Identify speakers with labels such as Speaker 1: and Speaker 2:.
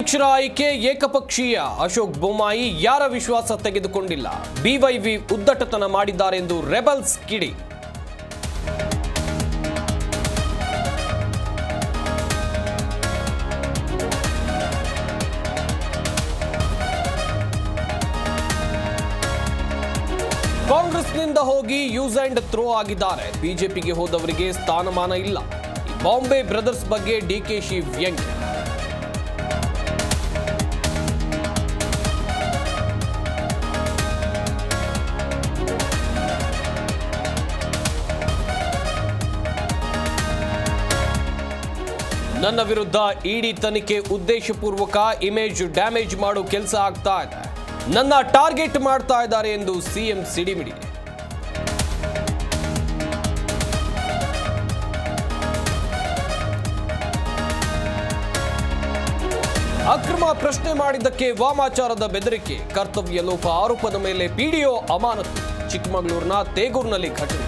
Speaker 1: ಅಧ್ಯಕ್ಷರ ಆಯ್ಕೆ ಏಕಪಕ್ಷೀಯ. ಅಶೋಕ್ ಬೊಮ್ಮಾಯಿ ಯಾರ ವಿಶ್ವಾಸ ತೆಗೆದುಕೊಂಡಿಲ್ಲ. ಬಿವೈವಿ ಉದ್ದಟತನ ಮಾಡಿದ್ದಾರೆ ಎಂದು ರೆಬಲ್ಸ್ ಕಿಡಿ. ಕಾಂಗ್ರೆಸ್ನಿಂದ ಹೋಗಿ ಯೂಸ್ ಅಂಡ್ ಥ್ರೋ ಆಗಿದ್ದಾರೆ. ಬಿಜೆಪಿಗೆ ಹೋದವರಿಗೆ ಸ್ಥಾನಮಾನ ಇಲ್ಲ. ಬಾಂಬೆ ಬ್ರದರ್ಸ್ ಬಗ್ಗೆ ಡಿಕೆಶಿ ವ್ಯಂಗ್ಯ. ನನ್ನ ವಿರುದ್ಧ ಇಡಿ ತನಿಖೆ ಉದ್ದೇಶಪೂರ್ವಕ ಇಮೇಜ್ ಡ್ಯಾಮೇಜ್ ಮಾಡೋ ಕೆಲಸ ಆಗ್ತಾ ಇದೆ. ನನ್ನ ಟಾರ್ಗೆಟ್ ಮಾಡ್ತಾ ಇದ್ದಾರೆ ಎಂದು ಸಿಎಂ ಸಿಡಿಮಿಡಿ. ಅಕ್ರಮ ಪ್ರಶ್ನೆ ಮಾಡಿದ್ದಕ್ಕೆ ವಾಮಾಚಾರದ ಬೆದರಿಕೆ. ಕರ್ತವ್ಯ ಲೋಪ ಆರೋಪದ ಮೇಲೆ ಪಿಡಿಒ ಅಮಾನತು. ಚಿಕ್ಕಮಗಳೂರಿನ ತೇಗೂರಿನಲ್ಲಿ ಘಟನೆ.